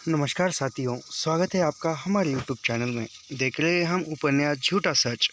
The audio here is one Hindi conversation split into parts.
नमस्कार साथियों, स्वागत है आपका हमारे यूट्यूब चैनल में। देख रहे हैं हम उपन्यास झूठा सच।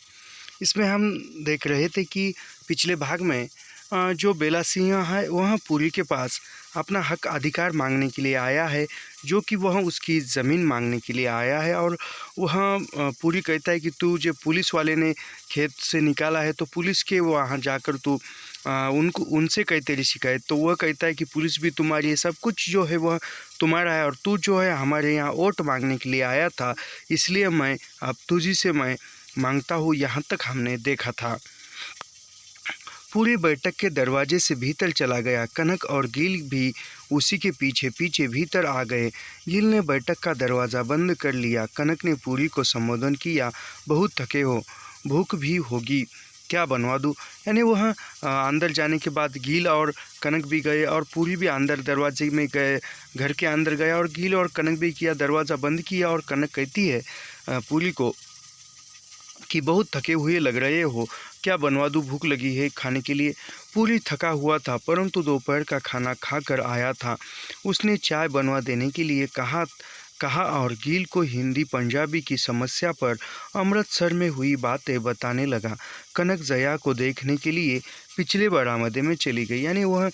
इसमें हम देख रहे थे कि पिछले भाग में जो बेला सिंह है वह पुरी के पास अपना हक अधिकार मांगने के लिए आया है, जो कि वह उसकी ज़मीन मांगने के लिए आया है। और वह पुरी कहता है कि तू जो पुलिस वाले ने खेत से निकाला है तो पुलिस के वहाँ जाकर तू उनको उनसे कही तेरी शिकायत। तो वह कहता है कि पुलिस भी तुम्हारी है, सब कुछ जो है वह तुम्हारा है, और तू जो है हमारे यहाँ वोट मांगने के लिए आया था, इसलिए मैं अब तुझी से मैं मांगता हूँ। यहाँ तक हमने देखा था। पूरी बैठक के दरवाजे से भीतर चला गया। कनक और गिल भी उसी के पीछे पीछे भीतर आ गए। गिल ने बैठक का दरवाज़ा बंद कर लिया। कनक ने पूरी को संबोधन किया, बहुत थके हो, भूख भी होगी, क्या बनवा दूँ। यानी वह अंदर जाने के बाद गिल और कनक भी गए और पूरी भी अंदर दरवाजे में गए, घर के अंदर गया और गिल और कनक भी किया, दरवाज़ा बंद किया। और कनक कहती है पूरी को कि बहुत थके हुए लग रहे हो, क्या बनवा दूँ, भूख लगी है खाने के लिए। पूरी थका हुआ था परंतु दोपहर का खाना खाकर आया था। उसने चाय बनवा देने के लिए कहा और गिल को हिंदी पंजाबी की समस्या पर अमृतसर में हुई बातें बताने लगा। कनक जया को देखने के लिए पिछले बरामदे में चली गई। यानी वह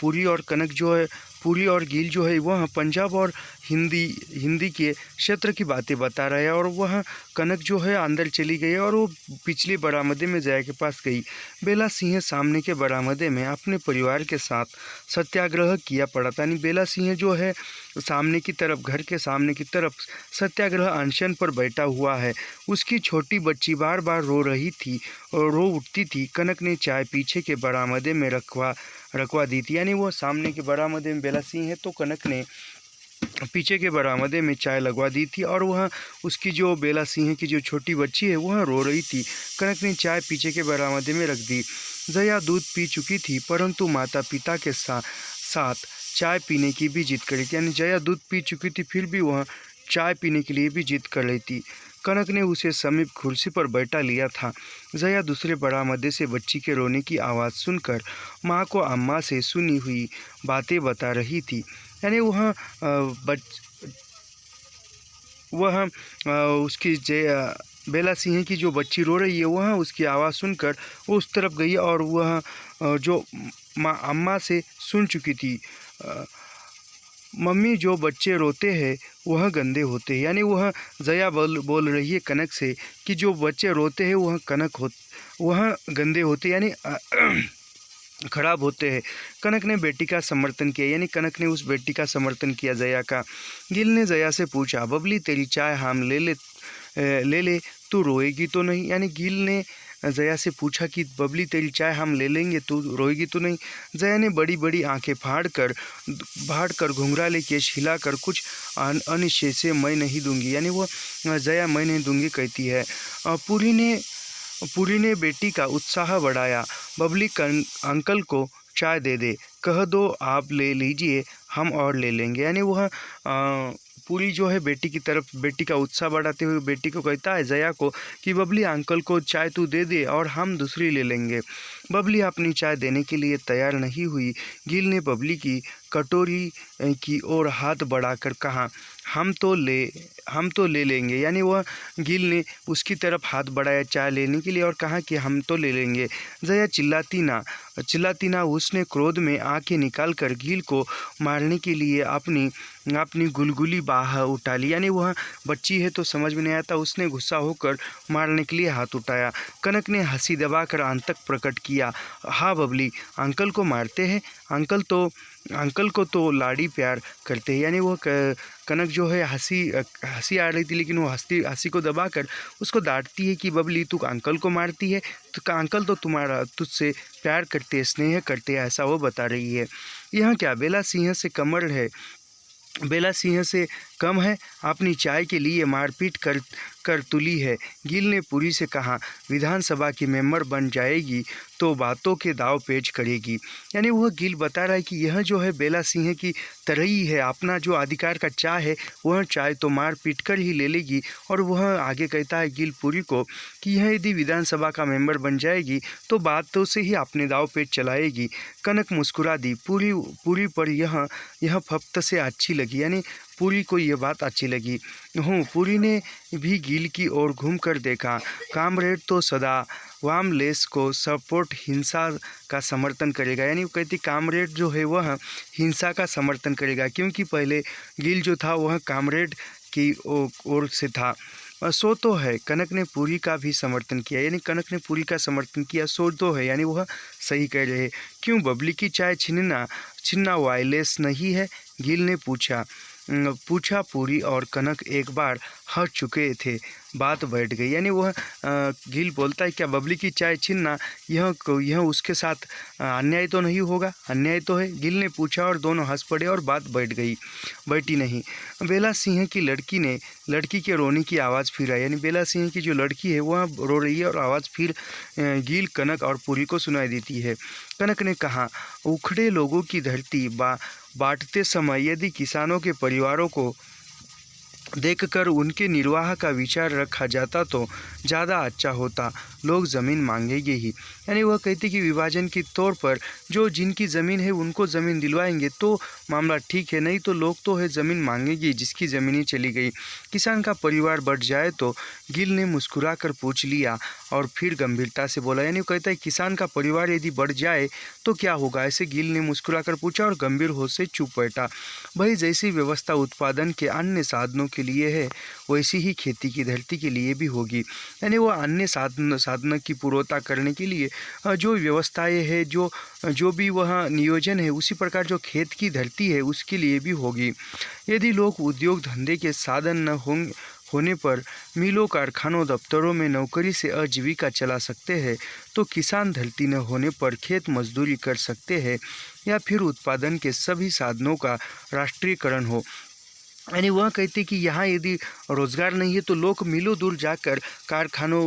पूरी और कनक जो है, पूरी और गिल जो है वह पंजाब और हिंदी के क्षेत्र की बातें बता रहे हैं। और वह कनक जो है अंदर चली गई और वो पिछले बरामदे में जया के पास गई। बेला सिंह सामने के बरामदे में अपने परिवार के साथ सत्याग्रह किया पड़ा था। यानी बेला सिंह जो है सामने की तरफ, घर के सामने की तरफ सत्याग्रह अनशन पर बैठा हुआ है। उसकी छोटी बच्ची बार बार रो रही थी और रो उठती थी। कनक ने चाय पीछे के बरामदे में रखवा दी थी। यानी वो सामने के बरामदे में बेला सिंह है तो कनक ने पीछे के बरामदे में चाय लगवा दी थी। और वह उसकी जो बेला सिंह की जो छोटी बच्ची है वह रो रही थी। कनक ने चाय पीछे के बरामदे में रख दी। जया दूध पी चुकी थी परंतु माता पिता के साथ चाय पीने की भी जिद करी थी। यानी जया दूध पी चुकी थी फिर भी वह चाय पीने के लिए भी जिद कर रही थी। कनक ने उसे समीप कुर्सी पर बैठा लिया था। जया दूसरे बरामदे से बच्ची के रोने की आवाज़ सुनकर माँ को अम्मा से सुनी हुई बातें बता रही थी। यानी वह उसकी बेला सिंह की जो बच्ची रो रही है वह उसकी आवाज़ सुनकर वो उस तरफ गई और वह जो माँ अम्मा से सुन चुकी थी, मम्मी जो बच्चे रोते हैं वह गंदे होते हैं। यानी वह जया बोल रही है कनक से कि जो बच्चे रोते हैं वह गंदे होते, यानी खराब होते हैं। कनक ने बेटी का समर्थन किया। यानी कनक ने उस बेटी का समर्थन किया जया का। गिल ने जया से पूछा, बबली तेरी चाय हम ले ले, तू रोएगी तो नहीं। यानी गिल ने जया से पूछा कि बबली तेरी चाय हम ले लेंगे, तू रोएगी तो नहीं। जया ने बड़ी बड़ी आंखें फाड़ कर घुंघराले केश हिलाकर कुछ अनिश्चय से मैं नहीं दूंगी। यानी वो जया मैं नहीं दूंगी कहती है। पूरी ने बेटी का उत्साह बढ़ाया, बबली अंकल को चाय दे दे, कह दो आप ले लीजिए, हम और ले लेंगे। यानी वह पूरी जो है बेटी की तरफ, बेटी का उत्साह बढ़ाते हुए बेटी को कहता है जया को कि बबली अंकल को चाय तू दे दे और हम दूसरी ले लेंगे। बबली अपनी चाय देने के लिए तैयार नहीं हुई। गिल ने बबली की कटोरी की ओर हाथ बढ़ाकर कहा, हम तो ले लेंगे। यानी वह गिल ने उसकी तरफ हाथ बढ़ाया चाय लेने के लिए और कहा कि हम तो ले लेंगे। जया चिल्लाती ना उसने क्रोध में आंखें निकालकर गिल को मारने के लिए अपनी गुलगुली बाह उठा ली। यानी वह बच्ची है तो समझ में नहीं आता, उसने गुस्सा होकर मारने के लिए हाथ उठाया। कनक ने हंसी दबाकर आंतक प्रकट किया, हाँ बबली अंकल को मारते हैं, अंकल को तो लाड़ी प्यार करते हैं। यानी वो कनक जो है हंसी आ रही थी लेकिन वो हंसी को दबाकर उसको डांटती है कि बबली तू अंकल को मारती है, तो अंकल तो तुझसे प्यार करते, स्नेह करते, ऐसा वो बता रही है। यह क्या बेला सिंह से कम है, अपनी चाय के लिए मारपीट कर तुली है। गिल ने पूरी से कहा, विधानसभा की मेंबर बन जाएगी तो बातों के दाव पेच करेगी। यानी वह गिल बता रहा है कि यह जो है बेला सिंह की तरह ही है, अपना जो अधिकार का चाय है वह चाय तो मार पीट कर ही ले लेगी। और वह आगे कहता है गिल पूरी को कि यह यदि विधानसभा का मेंबर बन जाएगी तो बातों से ही अपने दाव पेच चलाएगी। कनक मुस्कुरा दी। पूरी पर यह फप्त से अच्छी लगी। यानी पूरी को ये बात अच्छी लगी। पूरी ने भी गील की ओर घूमकर देखा। कामरेड तो सदा वामलेस को सपोर्ट हिंसा का समर्थन करेगा, यानी वो कहती कामरेड जो है वह हिंसा का समर्थन करेगा, क्योंकि पहले गील जो था वह कामरेड की ओर से था। सो तो है, कनक ने पूरी का भी समर्थन किया, यानी कनक ने पूरी का समर्थन किया। सो तो है, यानी वह सही कह रहे। क्यों बबली की चाय छीनना वायलेंस नहीं है? गील ने पूछा। पूरी और कनक एक बार हट चुके थे। बात बैठ गई, यानी वह गील बोलता है क्या बबली की चाय छीनना यह उसके साथ अन्याय तो नहीं होगा? अन्याय तो है, गिल ने पूछा और दोनों हंस पड़े और बात बैठी नहीं। बेला सिंह की लड़की के रोने की आवाज़ फिर आई, यानी बेला सिंह की जो लड़की है वह रो रही है और आवाज़ फिर गील, कनक और पूरी को सुनाई देती है। कनक ने कहा, उखड़े लोगों की धरती बांटते समय यदि किसानों के परिवारों को देखकर उनके निर्वाह का विचार रखा जाता तो ज़्यादा अच्छा होता। लोग ज़मीन मांगेंगे ही, यानी वह कहती कि विभाजन के तौर पर जो जिनकी ज़मीन है उनको ज़मीन दिलवाएंगे तो मामला ठीक है, नहीं तो लोग तो है ज़मीन मांगेंगे जिसकी ज़मीनें चली गई। किसान का परिवार बढ़ जाए तो? गिल ने मुस्कुरा कर पूछ लिया और फिर गंभीरता से बोला, यानी वो कहता है किसान का परिवार यदि बढ़ जाए तो क्या होगा? ऐसे गिल ने मुस्कुरा कर पूछा और गंभीर हो से चुप बैठा। भाई जैसी व्यवस्था उत्पादन के अन्य साधनों के लिए है वैसी ही खेती की धरती के लिए भी होगी, यानी वो अन्य साधन की पूर्वता करने के लिए जो व्यवस्थाएं है, जो भी वह नियोजन है, उसी प्रकार जो खेत की धरती है उसके लिए भी होगी। यदि लोग उद्योग धंधे के साधन न होने पर मिलों, कारखानों, दफ्तरों में नौकरी से आजीविका चला सकते हैं तो किसान धरती न होने पर खेत मजदूरी कर सकते हैं, या फिर उत्पादन के सभी साधनों का राष्ट्रीयकरण हो। यानी वह कहते कि यहाँ यदि रोज़गार नहीं है तो लोग मिलों दूर जाकर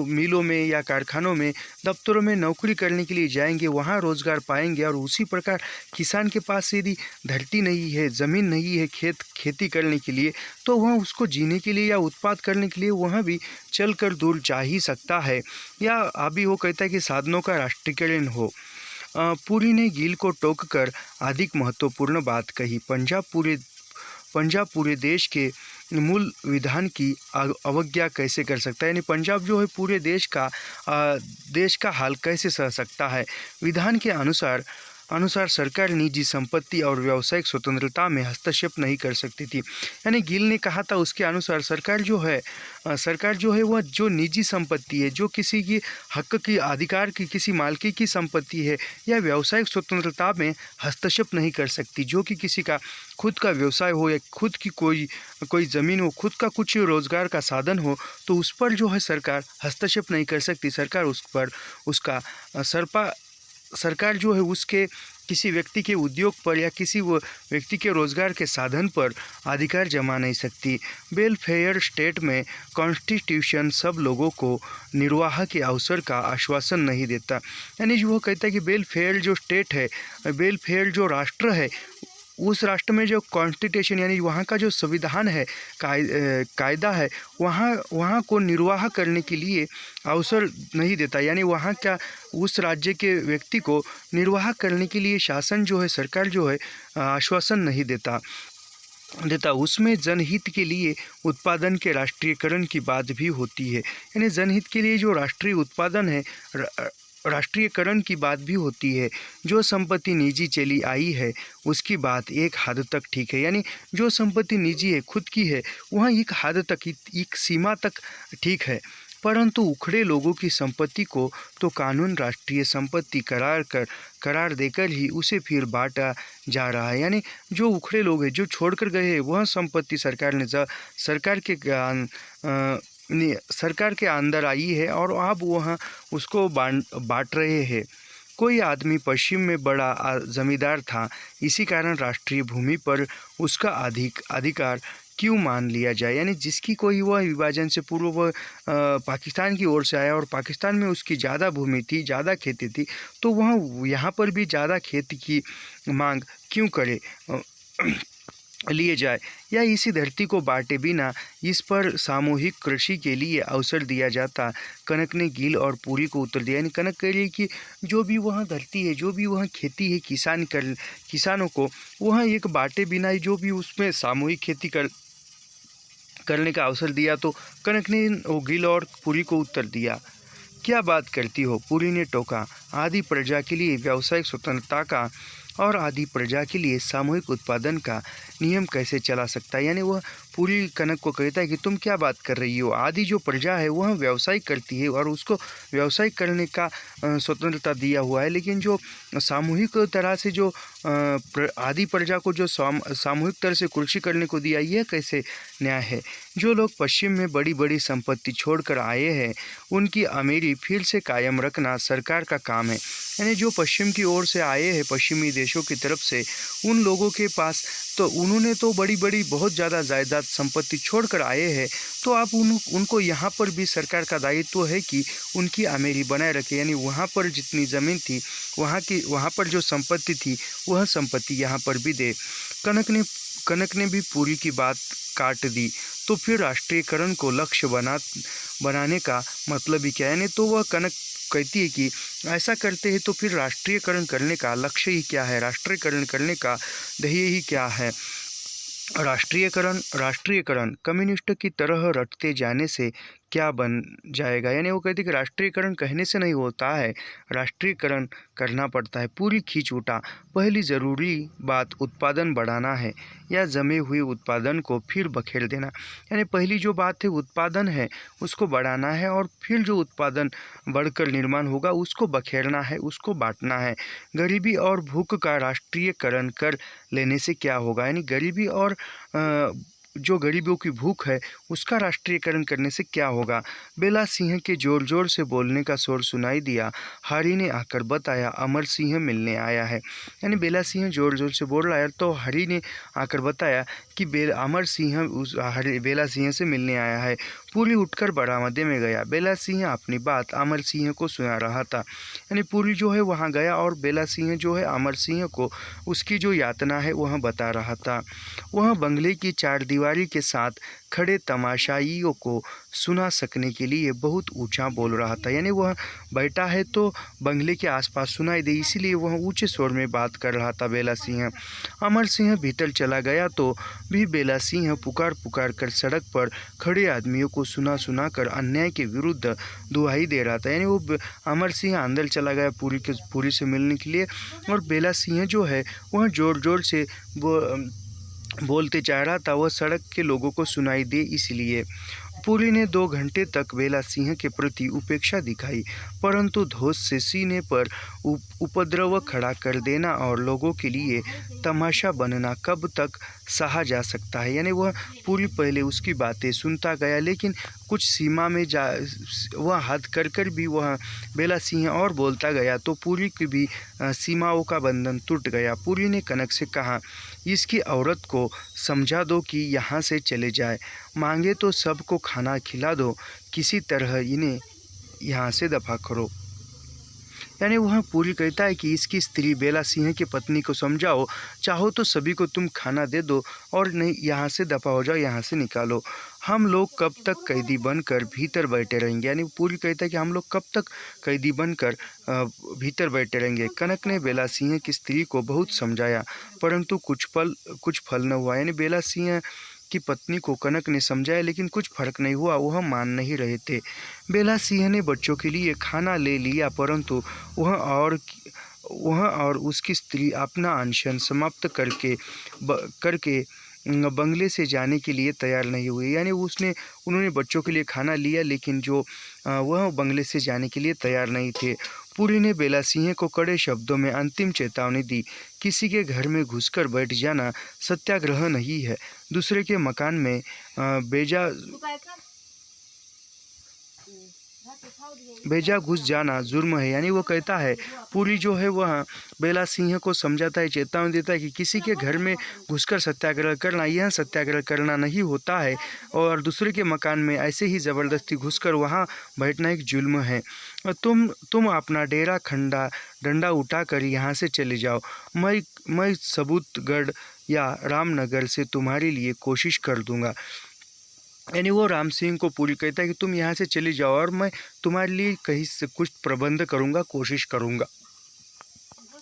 मिलों में या कारखानों में, दफ्तरों में नौकरी करने के लिए जाएंगे, वहाँ रोज़गार पाएंगे। और उसी प्रकार किसान के पास यदि धरती नहीं है, ज़मीन नहीं है खेती करने के लिए, तो वह उसको जीने के लिए या उत्पाद करने के लिए वहाँ भी चल कर दूर जा ही सकता है। या अभी वो कहता है कि साधनों का राष्ट्रीयकरण हो। पूरी ने गील को टोक कर अधिक महत्वपूर्ण बात कही। पंजाब पूरे देश के मूल विधान की अवज्ञा कैसे कर सकता है, यानी पंजाब जो है पूरे देश का हाल कैसे सह सकता है? विधान के अनुसार सरकार निजी संपत्ति और व्यावसायिक स्वतंत्रता में हस्तक्षेप नहीं कर सकती थी। यानी गिल ने कहा था उसके अनुसार सरकार जो है वह जो निजी संपत्ति है, जो किसी की हक की अधिकार की किसी मालिकी की संपत्ति है या व्यावसायिक स्वतंत्रता में हस्तक्षेप नहीं कर सकती। जो कि किसी का खुद का व्यवसाय हो या खुद की कोई ज़मीन हो, खुद का कुछ रोज़गार का साधन हो, तो उस पर जो है सरकार हस्तक्षेप नहीं कर सकती। सरकार जो है उसके किसी व्यक्ति के उद्योग पर या किसी व्यक्ति के रोज़गार के साधन पर अधिकार जमा नहीं सकती। वेलफेयर स्टेट में कॉन्स्टिट्यूशन सब लोगों को निर्वाह के अवसर का आश्वासन नहीं देता। यानी जो वो कहता है कि वेलफेयर जो स्टेट है, वेलफेयर जो राष्ट्र है, उस राष्ट्र में जो कॉन्स्टिट्यूशन यानी वहाँ का जो संविधान है, कायदा है, वहाँ को निर्वाह करने के लिए अवसर नहीं देता। यानी वहाँ का उस राज्य के व्यक्ति को निर्वाह करने के लिए शासन जो है, सरकार जो है, आश्वासन नहीं देता। उसमें जनहित के लिए उत्पादन के राष्ट्रीयकरण की बात भी होती है। यानी जनहित के लिए जो राष्ट्रीय उत्पादन है, राष्ट्रीयकरण की बात भी होती है। जो संपत्ति निजी चली आई है उसकी बात एक हद तक ठीक है, यानी जो संपत्ति निजी है, खुद की है, वह एक हद तक, एक सीमा तक ठीक है। परंतु उखड़े लोगों की संपत्ति को तो कानून राष्ट्रीय संपत्ति करार देकर ही उसे फिर बांटा जा रहा है। यानी जो उखड़े लोग हैं, जो छोड़कर गए हैं, वह संपत्ति सरकार के अंदर आई है और अब वह उसको बांट रहे हैं। कोई आदमी पश्चिम में बड़ा जमींदार था, इसी कारण राष्ट्रीय भूमि पर उसका अधिकार क्यों मान लिया जाए। यानी जिसकी कोई वह विभाजन से पूर्व वह पाकिस्तान की ओर से आया और पाकिस्तान में उसकी ज़्यादा भूमि थी, ज़्यादा खेती थी, तो वह यहाँ पर भी ज़्यादा खेती की मांग क्यों करे लिए जाए, या इसी धरती को बांटे बिना इस पर सामूहिक कृषि के लिए अवसर दिया जाता। कनक ने गील और पूरी को उत्तर दिया। यानी कनक कह रही कि जो भी वहाँ धरती है, जो भी वहाँ खेती है किसानों को, वह एक बांटे बिना ही जो भी उसमें सामूहिक खेती करने का अवसर दिया तो कनक ने वो गिल और पुरी को उत्तर दिया, क्या बात करती हो? पुरी ने टोका, आदि प्रजा के लिए व्यावसायिक स्वतंत्रता का और आदि प्रजा के लिए सामूहिक उत्पादन का नियम कैसे चला सकता है? यानी वह पूरी कनक को कहता है कि तुम क्या बात कर रही हो? आदि जो प्रजा है वह व्यवसाय करती है और उसको व्यवसाय करने का स्वतंत्रता दिया हुआ है, लेकिन जो सामूहिक तरह से जो आदि प्रजा को जो सामूहिक तरह से कृषि करने को दिया, यह कैसे न्याय है? जो लोग पश्चिम में बड़ी बड़ी संपत्ति छोड़कर आए हैं उनकी अमीरी फिर से कायम रखना सरकार का काम है। यानी जो पश्चिम की ओर से आए हैं, पश्चिमी देशों की तरफ से, उन लोगों के पास तो उन्होंने तो बड़ी बड़ी बहुत ज़्यादा जायदाद संपत्ति छोड़कर आए हैं, तो आप उनको यहाँ पर भी सरकार का दायित्व है कि उनकी अमीरी बनाए रखे। यानी वहाँ पर जितनी ज़मीन थी, वहाँ पर जो संपत्ति थी, वह संपत्ति यहाँ पर भी दे। कनक ने भी पूरी की बात काट दी। तो फिर राष्ट्रीयकरण को लक्ष्य बनाने का मतलब ही क्या है? यानी तो वह कनक कहती है कि ऐसा करते हैं तो फिर राष्ट्रीयकरण करने का लक्ष्य ही क्या है? राष्ट्रीयकरण करने का ध्येय ही क्या है? राष्ट्रीयकरण कम्युनिस्ट की तरह रटते जाने से क्या बन जाएगा? यानी वो कहती है कि राष्ट्रीयकरण कहने से नहीं होता है, राष्ट्रीयकरण करना पड़ता है। पूरी खींच उठा, पहली ज़रूरी बात उत्पादन बढ़ाना है या जमे हुए उत्पादन को फिर बखेर देना। यानी पहली जो बात है उत्पादन है, उसको बढ़ाना है और फिर जो उत्पादन बढ़कर निर्माण होगा उसको बखेरना है, उसको बांटना है। गरीबी और भूख का राष्ट्रीयकरण कर लेने से क्या होगा? यानी गरीबी और जो गरीबों की भूख है उसका राष्ट्रीयकरण करने से क्या होगा? बेला सिंह के जोर जोर से बोलने का शोर सुनाई दिया। हरि ने आकर बताया, अमर सिंह मिलने आया है। यानी बेला सिंह जोर जोर से बोल रहा है, तो हरि ने आकर बताया कि अमर सिंह बेला सिंह से मिलने आया है। पूरी उठकर बरामदे में गया। बेला सिंह अपनी बात अमर सिंह को सुना रहा था। यानी पूरी जो है वहाँ गया और बेला सिंह जो है अमर सिंह को उसकी जो यातना है वह बता रहा था। वह बंगले की चारदीवारी के साथ खड़े तमाशाइयों को सुना सकने के लिए बहुत ऊंचा बोल रहा था। यानी वह बैठा है तो बंगले के आसपास सुनाई दे, इसीलिए वह ऊंचे स्वर में बात कर रहा था बेला सिंह। अमर सिंह भीतर चला गया तो भी बेला सिंह पुकार पुकार कर सड़क पर खड़े आदमियों को सुना कर अन्याय के विरुद्ध दुहाई दे रहा था। यानी वो अमर सिंह अंदर चला गया पूरी से मिलने के लिए, और बेला सिंह जो है वह जोर जोर से बोलते जा रहा था, वह सड़क के लोगों को सुनाई दे इसलिए। पूरी ने 2 घंटे तक बेला सिंह के प्रति उपेक्षा दिखाई, परंतु धौंस से सीने पर उपद्रव खड़ा कर देना और लोगों के लिए तमाशा बनना कब तक सहा जा सकता है? यानी वह पूरी पहले उसकी बातें सुनता गया, लेकिन कुछ सीमा में वह हद कर भी वह बेला सिंह और बोलता गया, तो पूरी की भी सीमाओं का बंधन टूट गया। पूरी ने कनक से कहा, इसकी औरत को समझा दो कि यहाँ से चले जाए, मांगे तो सबको खाना खिला दो, किसी तरह इन्हें यहाँ से दफा करो। यानी वह पूरी कहता है कि इसकी स्त्री बेला सिंह की पत्नी को समझाओ, चाहो तो सभी को तुम खाना दे दो और नहीं यहाँ से दफा हो जाओ, यहाँ से निकालो। हम लोग कब तक कैदी बनकर भीतर बैठे रहेंगे? यानी पूरी कहता है कि हम लोग कब तक कैदी बनकर भीतर बैठे रहेंगे। कनक ने बेला सिंह की स्त्री को बहुत समझाया, परंतु कुछ फल न हुआ। यानी बेला सिंह की पत्नी को कनक ने समझाया, लेकिन कुछ फर्क नहीं हुआ, वह मान नहीं रहे थे। बेला सिंह ने बच्चों के लिए खाना ले लिया, परंतु वह और उसकी स्त्री अपना अनशन समाप्त करके बंगले से जाने के लिए तैयार नहीं हुए। यानी उन्होंने बच्चों के लिए खाना लिया, लेकिन वह बंगले से जाने के लिए तैयार नहीं थे। पूरी ने बेला सिंह को कड़े शब्दों में अंतिम चेतावनी दी, किसी के घर में घुसकर बैठ जाना सत्याग्रह नहीं है, दूसरे के मकान में बेजा घुस जाना जुर्म है। यानी वो कहता है, पूरी जो है वह बेला सिंह को समझाता है, चेतावनी देता है कि किसी के घर में घुसकर सत्याग्रह करना, यह सत्याग्रह करना नहीं होता है, और दूसरे के मकान में ऐसे ही ज़बरदस्ती घुसकर वहाँ बैठना एक जुल्म है। तुम अपना डंडा उठाकर यहाँ से चले जाओ, मैं सबूतगढ़ या रामनगर से तुम्हारे लिए कोशिश कर दूंगा। यानी वो राम सिंह को पूरी कहता है कि तुम यहाँ से चले जाओ और मैं तुम्हारे लिए कहीं से कुछ प्रबंध करूँगा, कोशिश करूँगा।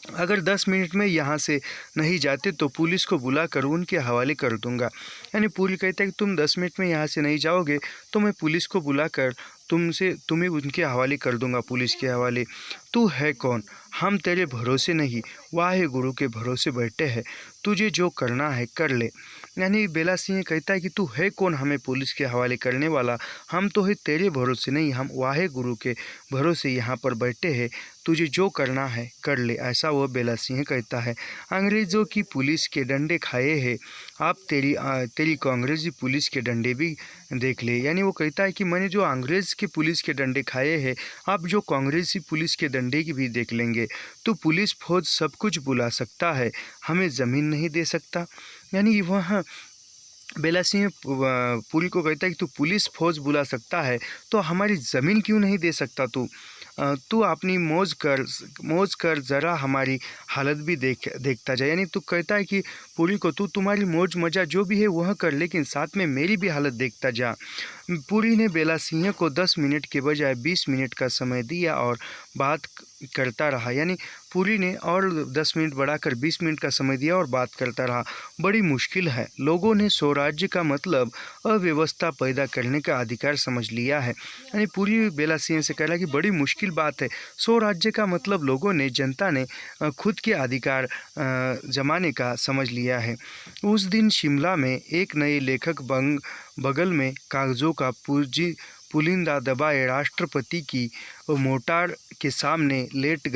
अगर 10 मिनट में यहाँ से नहीं जाते तो पुलिस को बुलाकर उनके हवाले कर दूंगा। यानी पुरी कहता है कि तुम 10 मिनट में यहाँ से नहीं जाओगे तो मैं पुलिस को बुलाकर तुम्हें उनके हवाले कर दूंगा, पुलिस के हवाले। तू है कौन? हम तेरे भरोसे नहीं, वाहे गुरु के भरोसे बैठे हैं। तुझे जो करना है कर ले। यानी बेला सिंह कहता है कि तू है कौन हमें पुलिस के हवाले करने वाला? हम तो है तेरे भरोसे नहीं, हम वाहे गुरु के भरोसे यहाँ पर बैठे हैं। तुझे जो करना है कर ले, ऐसा वो बेला सिंह कहता है। अंग्रेज़ों की पुलिस के डंडे खाए हैं आप, तेरी को अंग्रेज़ी पुलिस के डंडे भी देख ले। यानी वो कहता है कि मैंने जो अंग्रेज़ के पुलिस के डंडे खाए हैं, आप जो कांग्रेसी पुलिस के डंडे की भी देख लेंगे। तो पुलिस फौज सब कुछ बुला सकता है, हमें ज़मीन नहीं दे सकता। यानी वह बेला सिंह पुरी को कहता है कि तू पुलिस फौज बुला सकता है तो हमारी ज़मीन क्यों नहीं दे सकता तू? तू अपनी मौज कर, ज़रा हमारी हालत भी देखता जा। यानी तू कहता है कि पुरी को तू तुम्हारी मौज मज़ा जो भी है वह कर, लेकिन साथ में मेरी भी हालत देखता जा। पुरी ने बेला सिंह को 10 मिनट के बजाय 20 मिनट का समय दिया और बात करता रहा। यानी पुरी ने और 10 मिनट बढ़ाकर 20 मिनट का समय दिया और बात करता रहा। बड़ी मुश्किल है, लोगों ने स्वराज्य का मतलब अव्यवस्था पैदा करने का अधिकार समझ लिया है। यानी पुरी बेला सिंह से कह रहा कि बड़ी मुश्किल बात है, स्वराज्य का मतलब लोगों ने, जनता ने खुद के अधिकार जमाने का समझ लिया है। उस दिन शिमला में एक नए लेखक बगल में कागज़ों का पुलिंदा दबाए राष्ट्रपति की मोटार के सामने लेट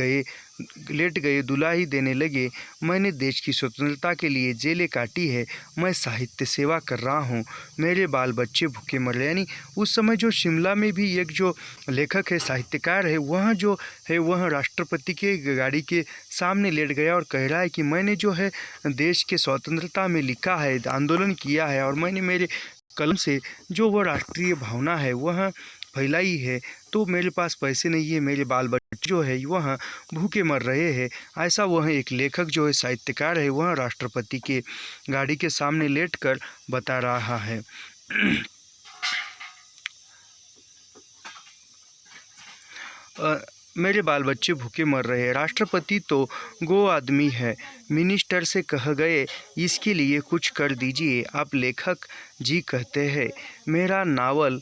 गए दुलाही देने लगे। मैंने देश की स्वतंत्रता के लिए जेलें काटी है, मैं साहित्य सेवा कर रहा हूँ, मेरे बाल बच्चे भूखे मर रहे। यानी उस समय जो शिमला में भी एक जो लेखक है, साहित्यकार है, वह जो है वह राष्ट्रपति के गाड़ी के सामने लेट गया और कह रहा है कि मैंने जो है देश के स्वतंत्रता में लिखा है, आंदोलन किया है और मैंने मेरे कलम से जो वह राष्ट्रीय भावना है वह फैलाई है, तो मेरे पास पैसे नहीं है, मेरे बाल बच्चे जो है वह भूखे मर रहे हैं। ऐसा वह एक लेखक जो है, साहित्यकार है, वह राष्ट्रपति के गाड़ी के सामने लेटकर बता रहा है। मेरे बाल बच्चे भूखे मर रहे हैं। राष्ट्रपति तो गो आदमी है, मिनिस्टर से कह गए इसके लिए कुछ कर दीजिए। आप लेखक जी कहते हैं मेरा नावल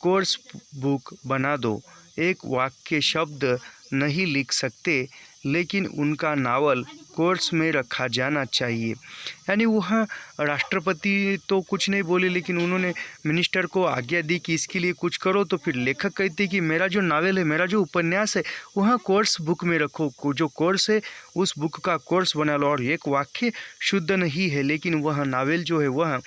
कोर्स बुक बना दो। एक वाक्य शब्द नहीं लिख सकते, लेकिन उनका नावल कोर्स में रखा जाना चाहिए। यानी वह राष्ट्रपति तो कुछ नहीं बोले, लेकिन उन्होंने मिनिस्टर को आज्ञा दी कि इसके लिए कुछ करो। तो फिर लेखक कहते कि मेरा जो नावल है, मेरा जो उपन्यास है, वह कोर्स बुक में रखो। जो कोर्स है उस बुक का कोर्स बना लो। और एक वाक्य शुद्ध नहीं है, लेकिन वह नावल जो है वह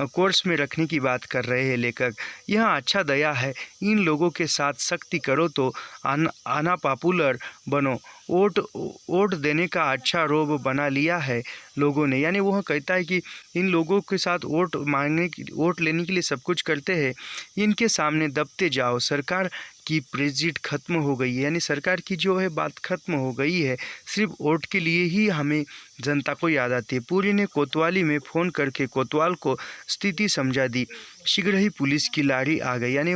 कोर्स में रखने की बात कर रहे हैं लेखक। यह अच्छा दया है, इन लोगों के साथ सख्ती करो तो आना पॉपुलर बनो। वोट देने का अच्छा रोब बना लिया है लोगों ने। यानी वह कहता है कि इन लोगों के साथ वोट लेने के लिए सब कुछ करते हैं, इनके सामने दबते जाओ। सरकार की प्रेजिट खत्म हो गई है, यानी सरकार की जो है बात खत्म हो गई है, सिर्फ वोट के लिए ही हमें जनता को याद आती है। पुरी ने कोतवाली में फ़ोन करके कोतवाल को स्थिति समझा दी। शीघ्र ही पुलिस की गाड़ी आ गई। यानी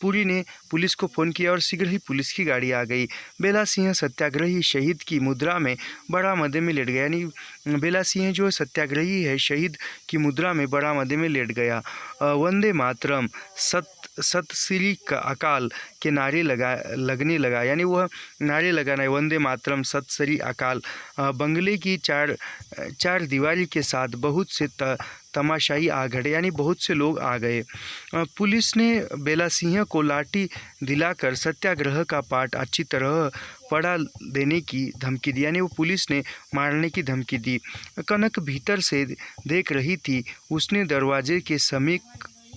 पुरी ने पुलिस को फ़ोन किया और शीघ्र ही पुलिस की गाड़ी आ गई। बेला सिंह सत्याग्रही शहीद की मुद्रा में बरामदे में लेट गया। यानी बेला सिंह जो सत्याग्रही है, शहीद की मुद्रा में बरामदे में लेट गया। वंदे मातरम, सत श्री अकाल के नारे लगने लगा। यानी वह नारे लगाना है, वंदे मातरम, सत श्री अकाल। बंगले की चार दीवारी के साथ बहुत से तमाशाई आ गए, यानी बहुत से लोग आ गए। पुलिस ने बेला सिंह को लाठी दिलाकर सत्याग्रह का पाठ अच्छी तरह पढ़ा देने की धमकी दी। यानी वो पुलिस ने मारने की धमकी दी। कनक भीतर से देख रही थी, उसने दरवाजे के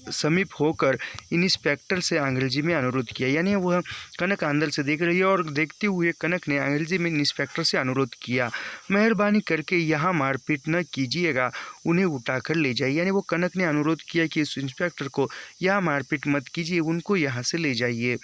समीप होकर इंस्पेक्टर से अंग्रेजी में अनुरोध किया। यानी वह कनक अंदर से देख रही है और देखते हुए कनक ने अंग्रेजी में इंस्पेक्टर से अनुरोध किया, मेहरबानी करके यहाँ मारपीट न कीजिएगा, उन्हें उठाकर ले जाइए। यानी वो कनक ने अनुरोध किया कि इस इंस्पेक्टर को यहाँ मारपीट मत कीजिए, उनको यहाँ से ले जाइए।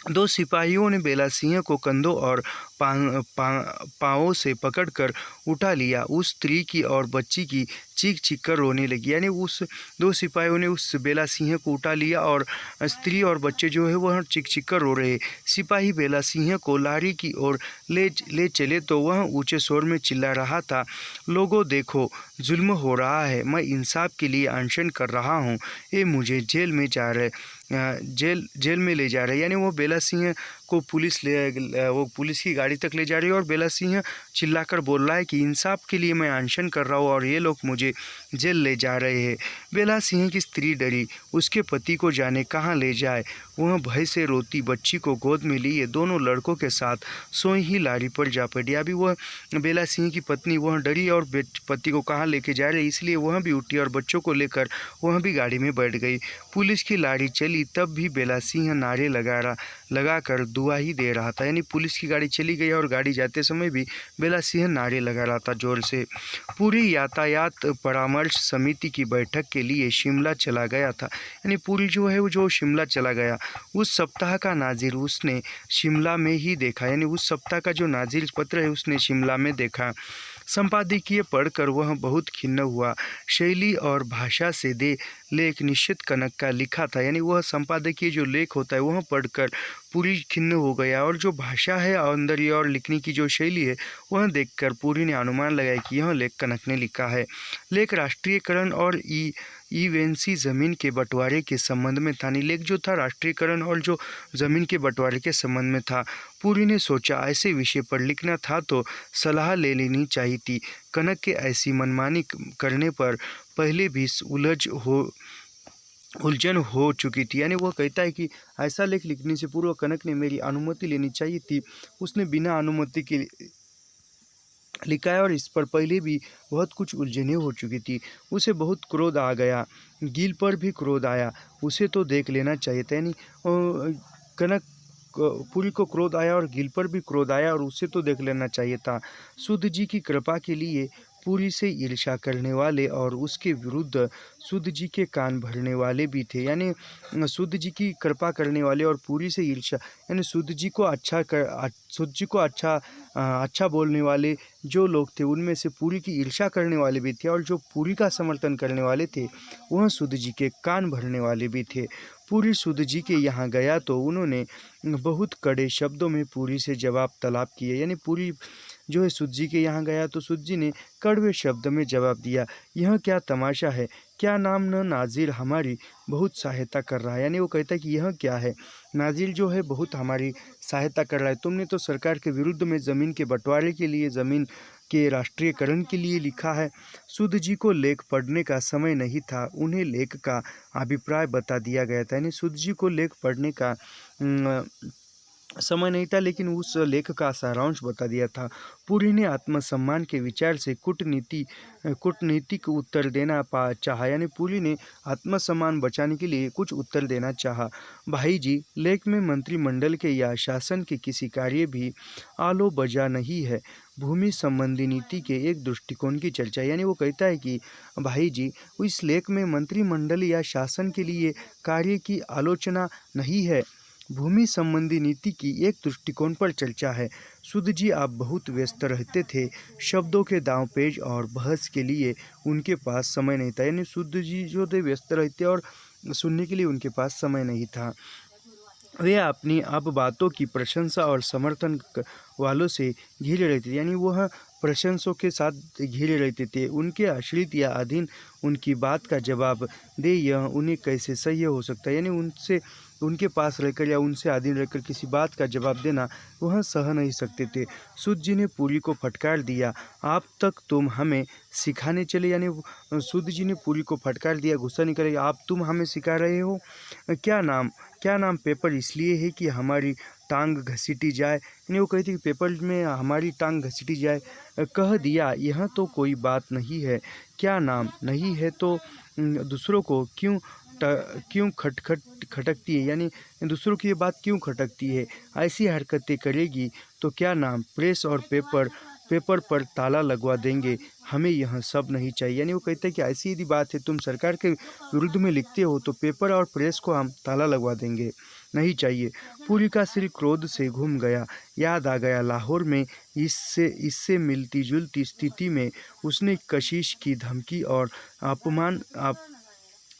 दो सिपाहियों ने बेला सिंह को कंधों और पाँवों से पकड़कर उठा लिया। उस स्त्री की और बच्ची की चीख चीख कर रोने लगी। यानी उस 2 सिपाहियों ने उस बेला सिंह को उठा लिया और स्त्री और बच्चे जो है वह चीख चीख कर रो रहे। सिपाही बेला सिंह को लारी की ओर ले चले तो वह ऊंचे स्वर में चिल्ला रहा था, लोगों देखो, जुल्म हो रहा है, मैं इंसाफ के लिए अनशन कर रहा हूँ, ये मुझे जेल में ले जा रहे। यानी वो बेला सिंह को वो पुलिस की गाड़ी तक ले जा रही है और बेला सिंह चिल्लाकर बोल रहा है कि इंसाफ के लिए मैं अनशन कर रहा हूँ और ये लोग मुझे जेल ले जा रहे हैं। बेला सिंह की स्त्री डरी, उसके पति को जाने कहाँ ले जाए। वह भय से रोती बच्ची को गोद में लिए दोनों लड़कों के साथ सोई ही लारी पर जा पड़ी। अभी वह बेला सिंह की पत्नी वह डरी और पति को कहाँ लेके जा रही, इसलिए वह भी उठी और बच्चों को लेकर वह भी गाड़ी में बैठ गई। पुलिस की लारी चली तब भी बेला सिंह नारे लगाकर दुआ ही दे रहा था। यानी पुलिस की गाड़ी चली गई और गाड़ी जाते समय भी बेला सिंह नारे लगा रहा था जोर से। पूरी यातायात परामर्श समिति की बैठक के लिए शिमला चला गया था। यानी पूरी जो है वो जो शिमला चला गया, उस सप्ताह का नाजिर उसने शिमला में ही देखा। यानी उस सप्ताह का जो नाजिर पत्र है उसने शिमला में देखा। संपादकीय पढ़कर वह बहुत खिन्न हुआ। शैली और भाषा से दे लेख निश्चित कनक का लिखा था। यानी वह संपादकीय जो लेख होता है वह पढ़कर पूरी खिन्न हो गया और जो भाषा है अंदर और लिखने की जो शैली है वह देखकर पूरी ने अनुमान लगाया कि यह लेख कनक ने लिखा है। लेख राष्ट्रीयकरण और ईवेंसी ज़मीन के बंटवारे के संबंध में था। लेख जो था राष्ट्रीयकरण और जो ज़मीन के बंटवारे के संबंध में था। पूरी ने सोचा ऐसे विषय पर लिखना था तो सलाह ले लेनी चाहिए थी। कनक के ऐसी मनमानी करने पर पहले भी उलझन हो चुकी थी। यानी वह कहता है कि ऐसा लेख लिखने से पूर्व कनक ने मेरी अनुमति लेनी चाहिए थी, उसने बिना अनुमति के लिखा है और इस पर पहले भी बहुत कुछ उलझनें हो चुकी थी। उसे बहुत क्रोध आ गया, गिल पर भी क्रोध आया, उसे तो देख लेना चाहिए था। यानी कनक पूरी को क्रोध आया और गिल पर भी क्रोध आया और उसे तो देख लेना चाहिए था। सुध जी की कृपा के लिए पूरी से ईर्ष्या करने वाले और उसके विरुद्ध सुध जी के कान भरने वाले भी थे। यानी सुध जी की कृपा करने वाले और पूरी से ईर्ष्या, यानी सुध जी को अच्छा बोलने वाले जो लोग थे उनमें से पूरी की ईर्ष्या करने वाले भी थे और जो पूरी का समर्थन करने वाले थे वह सुध जी के कान भरने वाले भी थे। पूरी सुध जी के यहाँ गया तो उन्होंने बहुत कड़े शब्दों में पूरी से जवाब तलब किए। यानी पूरी जो है सुध जी के यहाँ गया तो सुध जी ने कड़वे शब्द में जवाब दिया, यह क्या तमाशा है, क्या नाम न नाजिर हमारी बहुत सहायता कर रहा है। यानी वो कहता है कि यह क्या है, नाजिर जो है बहुत हमारी सहायता कर रहा है, तुमने तो सरकार के विरुद्ध में ज़मीन के बंटवारे के लिए, ज़मीन के राष्ट्रीयकरण के लिए लिखा है। सुध जी को लेख पढ़ने का समय नहीं था, उन्हें लेख का अभिप्राय बता दिया गया था। यानी सुध जी को लेख पढ़ने का समय नहीं था लेकिन उस लेख का सारांश बता दिया था। पूरी ने आत्मसम्मान के विचार से कूटनीतिक उत्तर देना चाहा। यानी पूरी ने आत्मसम्मान बचाने के लिए कुछ उत्तर देना चाहा। भाई जी, लेख में मंत्रिमंडल के या शासन के किसी कार्य भी आलो बजा नहीं है, भूमि संबंधी नीति के एक दृष्टिकोण की चर्चा। यानी वो कहता है कि भाई जी, इस लेख में मंत्रिमंडल या शासन के लिए कार्य की आलोचना नहीं है, भूमि संबंधी नीति की एक दृष्टिकोण पर चर्चा है। सुध जी आप बहुत व्यस्त रहते थे, शब्दों के दांवपेच और बहस के लिए उनके पास समय नहीं था। यानी सुध जी जो थे व्यस्त रहते और सुनने के लिए उनके पास समय नहीं था। वे अपनी आप बातों की प्रशंसा और समर्थन वालों से घिरे रहते थे। यानी वह प्रशंसों के साथ घिरे रहते थे। उनके आश्रित या अधीन उनकी बात का जवाब दे, यह उन्हें कैसे सह्य हो सकता है। यानी उनके पास रहकर या उनसे अधीन रहकर किसी बात का जवाब देना वह सह नहीं सकते थे। सुध जी ने पूरी को फटकार दिया, आप तक तुम हमें सिखाने चले। यानी सुध जी ने पूरी को फटकार दिया, गुस्सा नहीं करे, आप तुम हमें सिखा रहे हो, क्या नाम पेपर इसलिए है कि हमारी टांग घसीटी जाए। यानी वो कहती कि पेपर में हमारी टांग घसीटी जाए, कह दिया यह तो कोई बात नहीं है, क्या नाम नहीं है तो दूसरों को क्यों खटकती है। यानी दूसरों की ये बात क्यों खटकती है, ऐसी हरकतें करेगी तो क्या नाम प्रेस और पेपर पर ताला लगवा देंगे, हमें यह सब नहीं चाहिए। यानी वो कहते हैं कि ऐसी यदि बात है तुम सरकार के विरुद्ध में लिखते हो तो पेपर और प्रेस को हम ताला लगवा देंगे। नहीं चाहिए। पूरी का सिर क्रोध से घूम गया। याद आ गया लाहौर में इससे इससे मिलती जुलती स्थिति में उसने कशिश की धमकी और अपमान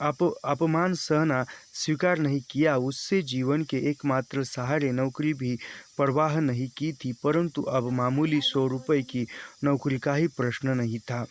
अपमान सहना स्वीकार नहीं किया। उससे जीवन के एकमात्र सहारे नौकरी भी परवाह नहीं की थी, परंतु अब मामूली 100 रुपये की नौकरी का ही प्रश्न नहीं था।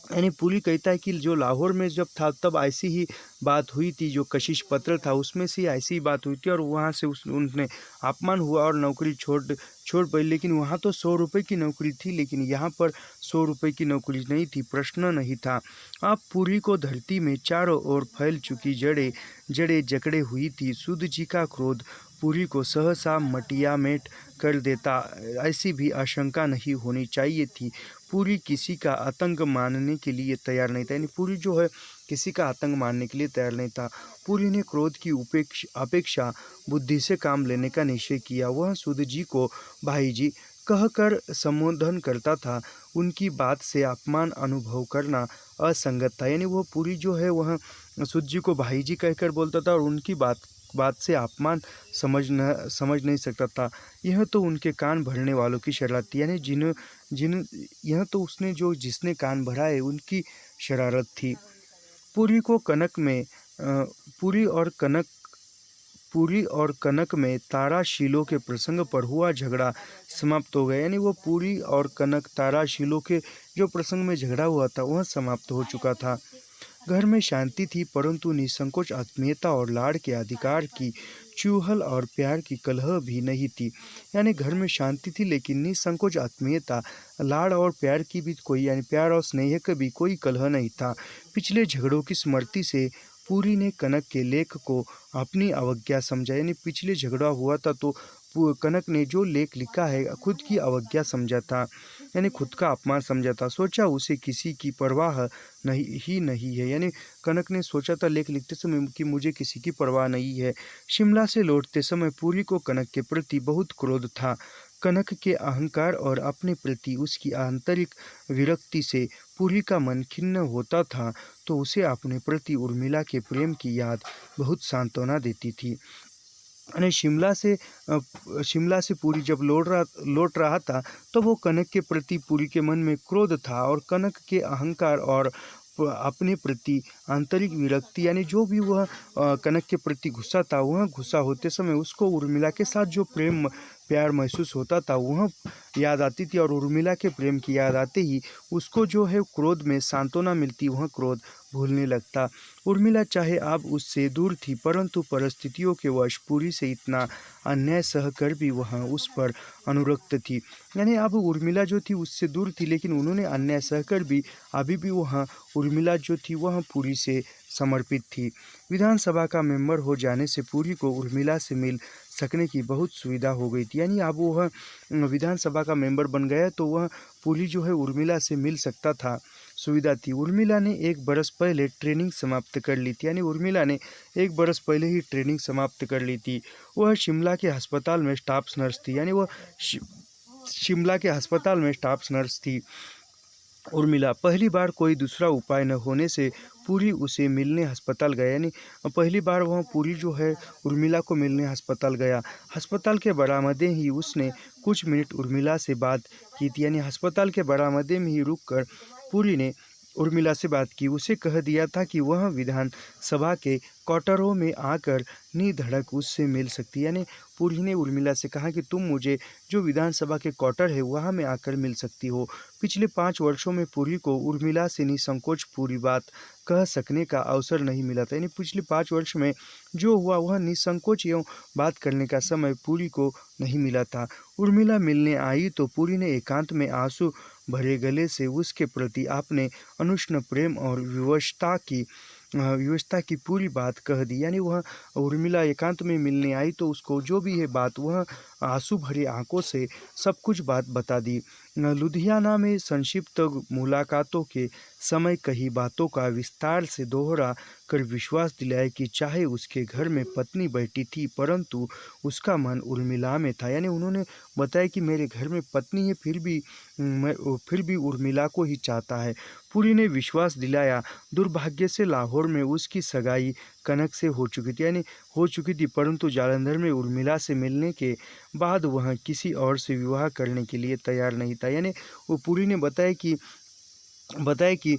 यानी पूरी कहता है कि जो लाहौर में जब था तब ऐसी ही बात हुई थी, जो कशिश पत्र था उसमें से ऐसी ही बात हुई थी और वहाँ से उनने अपमान हुआ और नौकरी छोड़ छोड़ पाई। लेकिन वहाँ तो 100 रुपये की नौकरी थी, लेकिन यहाँ पर 100 रुपये की नौकरी नहीं थी, प्रश्न नहीं था। अब पूरी को धरती में चारों ओर फैल चुकी जड़ें जड़ें जकड़े हुई थी। सूद जी का क्रोध पूरी को सहसा मटियामेट कर देता, ऐसी भी आशंका नहीं होनी चाहिए थी। पूरी किसी का आतंक मानने के लिए तैयार नहीं था। यानी पूरी जो है किसी का आतंक मानने के लिए तैयार नहीं था। पूरी ने क्रोध की अपेक्षा बुद्धि से काम लेने का निश्चय किया। वह सूद जी को भाई जी कहकर संबोधन करता था। उनकी बात से अपमान अनुभव करना असंगत था। यानी वो पूरी जो है वह सूद जी को भाई जी कहकर बोलता था और उनकी बात से अपमान समझ नहीं सकता था। यह तो उनके कान भरने वालों की शरारत थी। यानी जिन जिन यह तो उसने जो जिसने कान भरा है उनकी शरारत थी। पूरी को कनक में पूरी और कनक में ताराशीलों के प्रसंग पर हुआ झगड़ा समाप्त हो गया। यानी वो पूरी और कनक ताराशीलों के जो प्रसंग में झगड़ा हुआ था वह समाप्त हो चुका था। घर में शांति थी, परंतु निसंकोच आत्मीयता और लाड़ के अधिकार की चूहल और प्यार की कलह भी नहीं थी। यानी घर में शांति थी, लेकिन निसंकोच आत्मीयता, लाड़ और प्यार की भी कोई, यानी प्यार और स्नेह का भी कोई कलह नहीं था। पिछले झगड़ों की स्मृति से पूरी ने कनक के लेख को अपनी अवज्ञा समझा। यानी पिछले झगड़ा हुआ था तो कनक ने जो लेख लिखा है खुद की अवज्ञा समझा था, यानी खुद का अपमान समझा था। सोचा उसे किसी की परवाह नहीं है। यानी कनक ने सोचा था लेख लिखते समय कि मुझे किसी की परवाह नहीं है। शिमला से लौटते समय पूरी को कनक के प्रति बहुत क्रोध था। कनक के अहंकार और अपने प्रति उसकी आंतरिक विरक्ति से पूरी का मन खिन्न होता था, तो उसे अपने प्रति उर्मिला के प्रेम की याद बहुत सांत्वना देती थी। यानी शिमला से पूरी जब लौट रहा था तो वो कनक के प्रति पूरी के मन में क्रोध था और कनक के अहंकार और अपने प्रति आंतरिक विरक्ति, यानी जो भी वह कनक के प्रति गुस्सा था, वह गुस्सा होते समय उसको उर्मिला के साथ जो प्रेम प्यार महसूस होता था वह याद आती थी और उर्मिला के प्रेम की याद आते ही उसको जो है क्रोध में सांत्वना मिलती, वह क्रोध भूलने लगता। उर्मिला चाहे अब उससे दूर थी, परंतु परिस्थितियों के वश पूरी से इतना अन्याय सहकर भी वह उस पर अनुरक्त थी। यानी अब उर्मिला जो थी उससे दूर थी, लेकिन उन्होंने अन्याय सहकर भी अभी भी वह उर्मिला जो थी वह पूरी से समर्पित थी। विधानसभा का मेंबर हो जाने से पूरी को उर्मिला से मिल सकने की बहुत सुविधा हो गई थी। यानी अब वह विधानसभा का मेंबर बन गया तो वह पूरी जो है उर्मिला से मिल सकता था, सुविधा थी। उर्मिला ने 1 बरस पहले ट्रेनिंग समाप्त कर ली थी। यानी उर्मिला ने 1 बरस पहले ही ट्रेनिंग समाप्त कर ली थी। वह शिमला के अस्पताल में स्टाफ नर्स थी। यानी वह शिमला के अस्पताल में स्टाफ नर्स थी। उर्मिला पहली बार कोई दूसरा उपाय न होने से पूरी उसे मिलने अस्पताल गया। यानी पहली बार वह पूरी जो है उर्मिला को मिलने अस्पताल गया। अस्पताल के बरामदे ही उसने कुछ मिनट उर्मिला से बात की थी। यानी अस्पताल के बरामदे में ही रुककर पूरी ने उर्मिला से बात की। उसे कह दिया था कि वह विधान सभा के क्वार्टरों में आकर निधड़क उससे मिल सकती है। यानी पूरी ने उर्मिला से कहा कि तुम मुझे जो विधानसभा के क्वार्टर है वहाँ में आकर मिल सकती हो। पिछले 5 वर्षों में पूरी को उर्मिला से निसंकोच पूरी बात कह सकने का अवसर नहीं मिला था। यानी पिछले 5 वर्ष में जो हुआ वह निसंकोच एवं बात करने का समय पूरी को नहीं मिला था। उर्मिला मिलने आई तो पूरी ने एकांत में आंसू भरे गले से उसके प्रति अपने अनुष्ण प्रेम और विवशता की पूरी बात कह दी। यानी वह उर्मिला एकांत में मिलने आई तो उसको जो भी है बात वह आंसू भरी आंखों से सब कुछ बात बता दी। लुधियाना में संक्षिप्त मुलाकातों के समय कही बातों का विस्तार से दोहरा कर विश्वास दिलाया कि चाहे उसके घर में पत्नी बैठी थी परंतु उसका मन उर्मिला में था। यानी उन्होंने बताया कि मेरे घर में पत्नी है फिर भी उर्मिला को ही चाहता है। पुरी ने विश्वास दिलाया दुर्भाग्य से लाहौर में उसकी सगाई कनक से हो चुकी थी, यानी हो चुकी थी, परंतु जालंधर में उर्मिला से मिलने के बाद वह किसी और से विवाह करने के लिए तैयार नहीं था। यानी वो पुरी ने बताया कि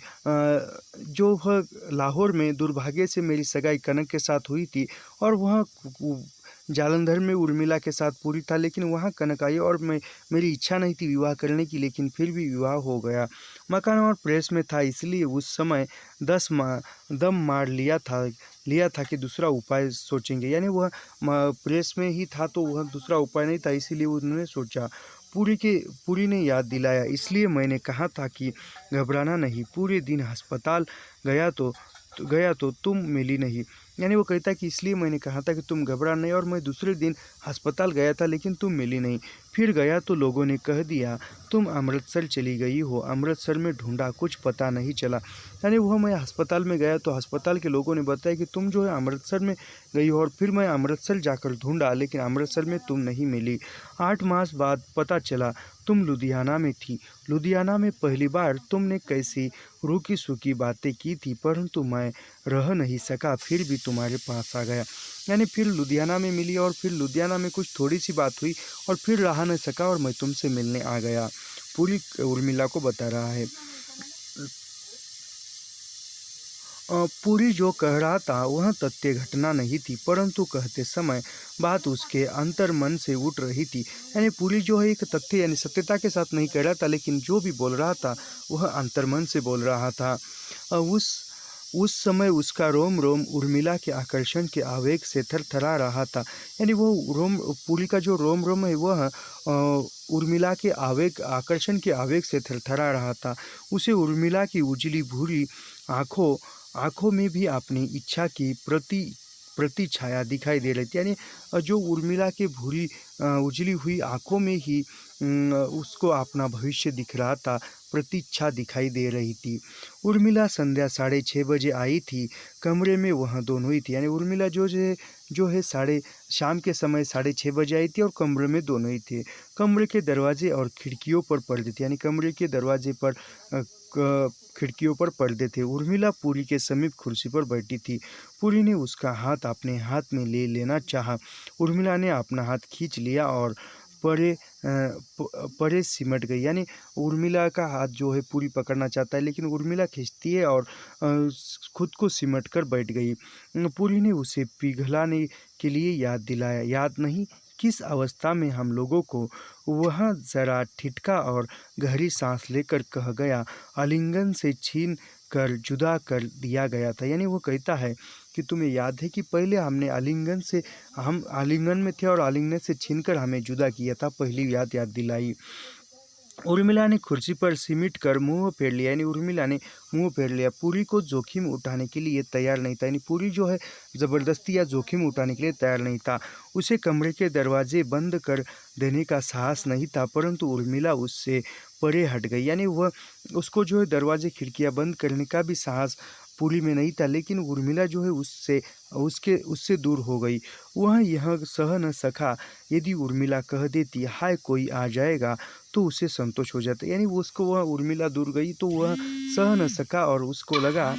जो वह लाहौर में दुर्भाग्य से मेरी सगाई कनक के साथ हुई थी और वह जालंधर में उर्मिला के साथ पूरी था, लेकिन वहाँ कनक आई और मेरी इच्छा नहीं थी विवाह करने की, लेकिन फिर भी विवाह हो गया। मकान और प्रेस में था, इसलिए उस समय दम मार लिया था कि दूसरा उपाय सोचेंगे। यानी वह प्रेस में ही था तो वह दूसरा उपाय नहीं था, इसीलिए उन्होंने सोचा। पूरी ने याद दिलाया, इसलिए मैंने कहा था कि घबराना नहीं। पूरे दिन अस्पताल गया तो तुम मिली नहीं। यानी वो कहता है कि इसलिए मैंने कहा था कि तुम घबरा नहीं, और मैं दूसरे दिन अस्पताल गया था लेकिन तुम मिली नहीं। फिर गया तो लोगों ने कह दिया तुम अमृतसर चली गई हो। अमृतसर में ढूंढा, कुछ पता नहीं चला। यानी वह मैं अस्पताल में गया तो अस्पताल के लोगों ने बताया कि तुम जो है अमृतसर में गई हो, और फिर मैं अमृतसर जाकर ढूंढा लेकिन अमृतसर में तुम नहीं मिली। 8 मास बाद पता चला तुम लुधियाना में थी। लुधियाना में पहली बार तुमने कैसी रूखी सूखी बातें की थी, परंतु मैं रह नहीं सका, फिर भी तुम्हारे पास आ गया। यानी फिर लुधियाना में मिली और फिर लुधियाना में कुछ थोड़ी सी बात हुई और फिर रह नहीं सका और मैं तुमसे मिलने आ गया। पूरी उर्मिला को बता रहा है। पूरी जो कह रहा था वह तथ्य घटना नहीं थी, परंतु कहते समय बात उसके अंतर मन से उठ रही थी। यानी पूरी जो है एक तथ्य यानी सत्यता के साथ नहीं कह रहा था, लेकिन जो भी बोल रहा था वह अंतर्मन से बोल रहा था। उस समय उसका रोम रोम उर्मिला के आकर्षण के आवेग से थरथरा रहा था। यानी वो पूरी का जो रोम रोम है वह उर्मिला के आकर्षण के आवेग से थरथरा रहा था। उसे उर्मिला की उजली भूरी आँखों में भी अपनी इच्छा की प्रति छाया दिखाई दे रही थी। यानी जो उर्मिला के भूरी उजली हुई आँखों में ही उसको अपना भविष्य दिख रहा था, प्रतीक्षा दिखाई दे रही थी। उर्मिला संध्या 6:30 बजे आई थी। कमरे में वह दोनों ही थी। यानी उर्मिला जो है शाम के समय 6:30 बजे आई थी और कमरे में दोनों ही थे। कमरे के दरवाजे और खिड़कियों पर पर्दे थे। यानी कमरे के दरवाजे पर खिड़कियों पर पर्दे थे। उर्मिला पूरी के समीप कुर्सी पर बैठी थी। पूरी ने उसका हाथ अपने हाथ में ले लेना चाहा। उर्मिला ने अपना हाथ खींच लिया और परे सिमट गई। यानी उर्मिला का हाथ जो है पूरी पकड़ना चाहता है, लेकिन उर्मिला खींचती है और खुद को सिमट कर बैठ गई। पूरी ने उसे पिघलाने के लिए याद दिलाया, याद नहीं किस अवस्था में हम लोगों को वह जरा ठिठका और गहरी सांस लेकर कह गया, आलिंगन से छीन कर जुदा कर दिया गया था। यानी वो कहता है कि तुम्हें याद है कि पहले हम आलिंगन में थे और आलिंगन से छीनकर हमें जुदा किया था। पहली याद दिलाई। उर्मिला ने कुर्सी पर सिमट कर मुंह फेर लिया। यानी उर्मिला ने मुंह फेर लिया। पूरी को जोखिम उठाने के लिए तैयार नहीं था। यानी पूरी जो है ज़बरदस्ती या जोखिम उठाने के लिए तैयार नहीं था। उसे कमरे के दरवाजे बंद कर देने का साहस नहीं था, परंतु उर्मिला उससे परे हट गई। यानी वह उसको जो है दरवाजे खिड़कियाँ बंद करने का भी साहस पूरी में नहीं था, लेकिन उर्मिला जो है उससे दूर हो गई। वह यह सह न सका। यदि उर्मिला कह देती हाय कोई आ जाएगा तो उसे संतोष हो जाता। यानी वह उर्मिला दूर गई तो वह सह न सका और उसको लगा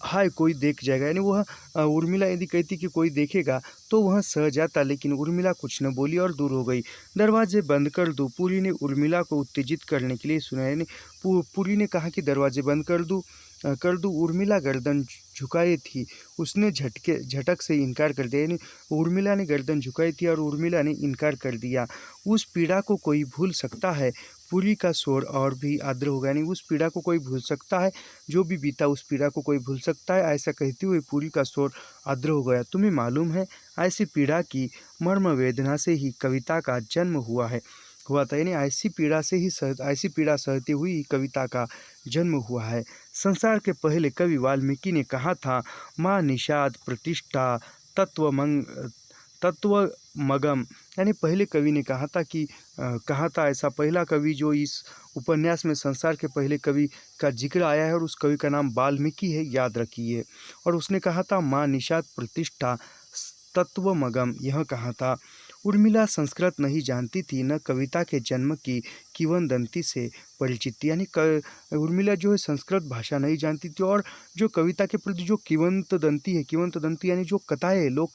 हाय कोई देख जाएगा। यानी वह उर्मिला यदि कहती कि कोई देखेगा तो वह सह जाता, लेकिन उर्मिला कुछ न बोली और दूर हो गई। दरवाजे बंद कर दो, पूरी ने उर्मिला को उत्तेजित करने के लिए सुना। यानी पूरी ने कहा कि दरवाजे बंद कर दूँ। उर्मिला गर्दन झुकाई थी, उसने झटक से इनकार कर दिया। यानी उर्मिला ने गर्दन झुकाई थी और उर्मिला ने इनकार कर दिया। उस पीड़ा को कोई भूल सकता है? पूरी का स्वर और भी आर्द्र हो गया। यानी उस पीड़ा को कोई भूल सकता है? जो भी बीता उस पीड़ा को कोई भूल सकता है? ऐसा कहते हुए पूरी का स्वर आर्द्र हो गया। तुम्हें मालूम है, ऐसी पीड़ा की मर्म वेदना से ही कविता का जन्म हुआ है। हुआ था। यानी ऐसी पीड़ा सहते हुई ही कविता का जन्म हुआ है। संसार के पहले कवि वाल्मीकि ने कहा था, माँ निषाद प्रतिष्ठा तत्वमंग तत्वमगम। यानी पहले कवि ने कहा था ऐसा पहला कवि जो इस उपन्यास में संसार के पहले कवि का जिक्र आया है और उस कवि का नाम वाल्मीकि है, याद रखिए। और उसने कहा था माँ निषाद प्रतिष्ठा तत्वमगम, यह कहा था। उर्मिला संस्कृत नहीं जानती थी, न कविता के जन्म की किंवदंती से परिचित थी। यानी उर्मिला जो है संस्कृत भाषा नहीं जानती थी और जो कविता के प्रति जो किंवदंती यानी जो कथाएं लोग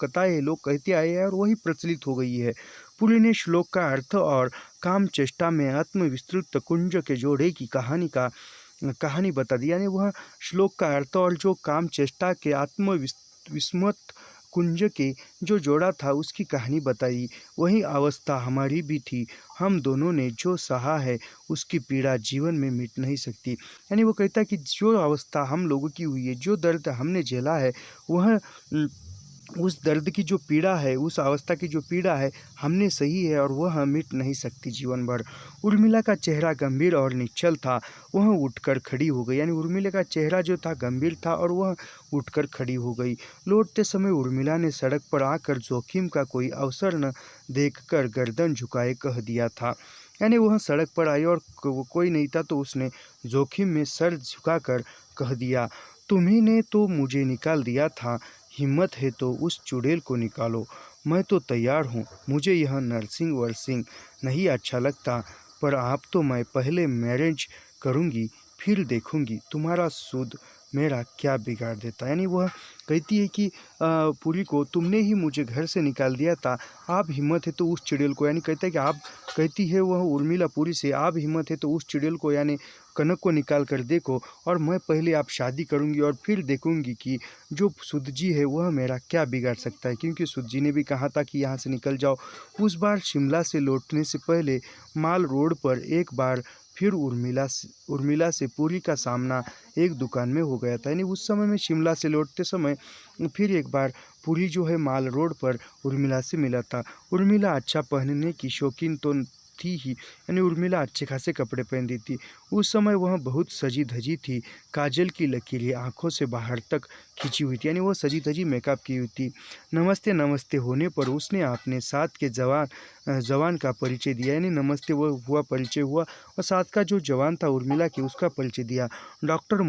कहते आए हैं और वही प्रचलित हो गई है। पुरी ने श्लोक का अर्थ और काम चेष्टा में आत्मविस्तृत कुंज के जोड़े की कहानी बता दी। यानी वह श्लोक का अर्थ और जो काम चेष्टा के आत्मविस्मृत कुंज के जो जोड़ा था उसकी कहानी बताई। वही अवस्था हमारी भी थी, हम दोनों ने जो सहा है उसकी पीड़ा जीवन में मिट नहीं सकती। यानी वो कहता है कि जो अवस्था हम लोगों की हुई है, जो दर्द हमने झेला है, वह उस दर्द की जो पीड़ा है, उस अवस्था की जो पीड़ा है हमने सही है और वह मिट नहीं सकती जीवन भर। उर्मिला का चेहरा गंभीर और निश्चल था, वह उठकर खड़ी हो गई। यानी उर्मिला का चेहरा जो था गंभीर था और वह उठकर खड़ी हो गई। लौटते समय उर्मिला ने सड़क पर आकर जोखिम का कोई अवसर न देखकर गर्दन झुकाए कह दिया था। यानी वह सड़क पर आई और कोई नहीं था तो उसने जोखिम में सर झुकाकर कह दिया, तुम्ही ने तो मुझे निकाल दिया था, हिम्मत है तो उस चुड़ैल को निकालो। मैं तो तैयार हूँ, मुझे यह नर्सिंग वर्सिंग नहीं अच्छा लगता, पर आप तो मैं पहले मैरिज करूँगी फिर देखूँगी तुम्हारा सूद मेरा क्या बिगाड़ देता। यानी वह कहती है कि पुरी को तुमने ही मुझे घर से निकाल दिया था, आप हिम्मत है तो उस चुड़ैल को, यानी कहता है कि आप, कहती है वह उर्मिला पुरी से, आप हिम्मत है तो उस चुड़ैल को यानी कनक को निकाल कर देखो और मैं पहले आप शादी करूंगी और फिर देखूंगी कि जो सुध जी है वह मेरा क्या बिगाड़ सकता है। क्योंकि सुध जी ने भी कहा था कि यहाँ से निकल जाओ। उस बार शिमला से लौटने से पहले माल रोड पर एक बार फिर उर्मिला से पुरी का सामना एक दुकान में हो गया था। यानी उस समय में शिमला से लौटते समय फिर एक बार पुरी जो है माल रोड पर उर्मिला से मिला था। उर्मिला अच्छा पहनने की शौकीन तो थी ही, यानी उर्मिला अच्छे खासे कपड़े पहनती थी। उस समय वह बहुत सजी धजी थी, काजल की लकीरें आंखों से बाहर तक खींची हुई थी। यानी वह सजी धजी मेकअप की हुई थी। नमस्ते नमस्ते होने पर उसने अपने साथ के जवान का परिचय दिया। यानी नमस्ते वह हुआ, परिचय हुआ और साथ का जो जवान था उर्मिला की उसका परिचय दिया। डॉक्टर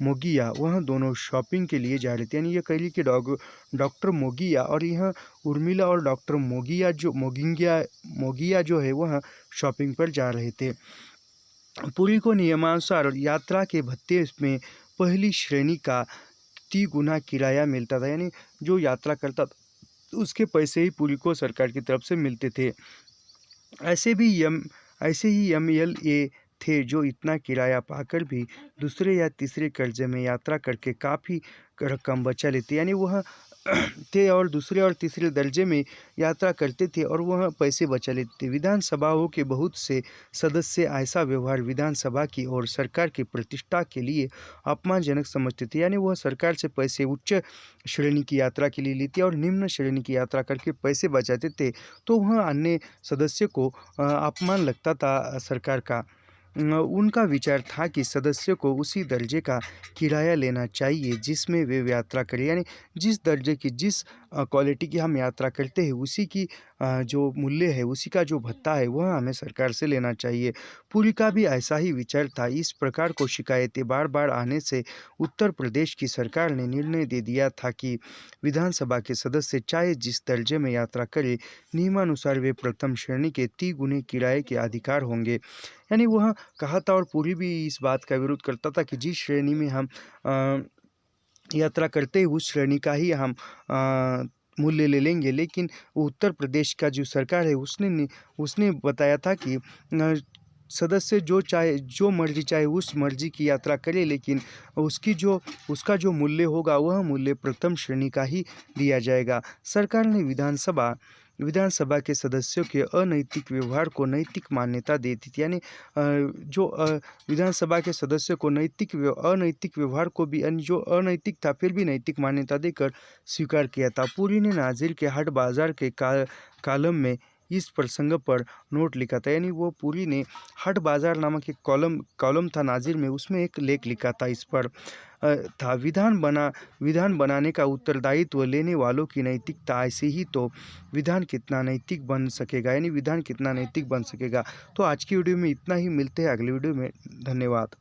मोगिया, वह दोनों शॉपिंग के लिए जा रहे थे। यानी ये कह ली कि डॉक्टर मोगिया और यह उर्मिला और डॉक्टर मोगिया जो है वह शॉपिंग पर जा रहे थे। पुरी को नियमानुसार यात्रा के भत्ते में पहली श्रेणी का 3 गुना किराया मिलता था। यानी जो यात्रा करता था उसके पैसे ही पुरी को सरकार की तरफ से मिलते थे। ऐसे ही MLA थे जो इतना किराया पाकर भी दूसरे या तीसरे कर्जे में यात्रा करके काफ़ी रकम बचा लेते। यानी वह थे और दूसरे और तीसरे दर्जे में यात्रा करते थे और वह पैसे बचा लेते थे। विधानसभाओं के बहुत से सदस्य ऐसा व्यवहार विधानसभा की और सरकार की प्रतिष्ठा के लिए अपमानजनक समझते थे। यानी वह सरकार से पैसे उच्च श्रेणी की यात्रा के लिए लेते और निम्न श्रेणी की यात्रा करके पैसे बचाते थे, तो वह अन्य सदस्य को अपमान लगता था सरकार का। उनका विचार था कि सदस्यों को उसी दर्जे का किराया लेना चाहिए जिसमें वे यात्रा करें। यानी जिस दर्जे की, जिस क्वालिटी की हम यात्रा करते हैं उसी की जो मूल्य है, उसी का जो भत्ता है वह हमें सरकार से लेना चाहिए। पुरी का भी ऐसा ही विचार था। इस प्रकार को शिकायतें बार बार आने से उत्तर प्रदेश की सरकार ने निर्णय दे दिया था कि विधानसभा के सदस्य चाहे जिस दर्जे में यात्रा करें, नियमानुसार वे प्रथम श्रेणी के 3 गुने किराए के अधिकार होंगे। यानी वह कहा था और पुरी भी इस बात का विरोध करता था कि जिस श्रेणी में हम यात्रा करते हैं उस श्रेणी का ही हम मूल्य ले लेंगे। लेकिन उत्तर प्रदेश का जो सरकार है उसने बताया था कि सदस्य जो मर्जी चाहे उस मर्जी की यात्रा करे, लेकिन उसका जो मूल्य होगा वह मूल्य प्रथम श्रेणी का ही दिया जाएगा। सरकार ने विधानसभा के सदस्यों के अनैतिक व्यवहार को नैतिक मान्यता दी थी। यानी विधानसभा के सदस्यों को अनैतिक व्यवहार को भी, जो अनैतिक था फिर भी नैतिक मान्यता देकर स्वीकार किया था। पुरी ने नाजिर के हाट बाजार के कालम में इस प्रसंग पर नोट लिखा था। यानी वो पुरी ने हाट बाजार नामक एक कॉलम था नाजिर में, उसमें एक लेख लिखा था इस पर था विधान बनाने का उत्तरदायित्व लेने वालों की नैतिकता। ऐसे ही तो विधान कितना नैतिक बन सकेगा, यानी विधान कितना नैतिक बन सकेगा। तो आज की वीडियो में इतना ही, मिलते हैं अगली वीडियो में। धन्यवाद।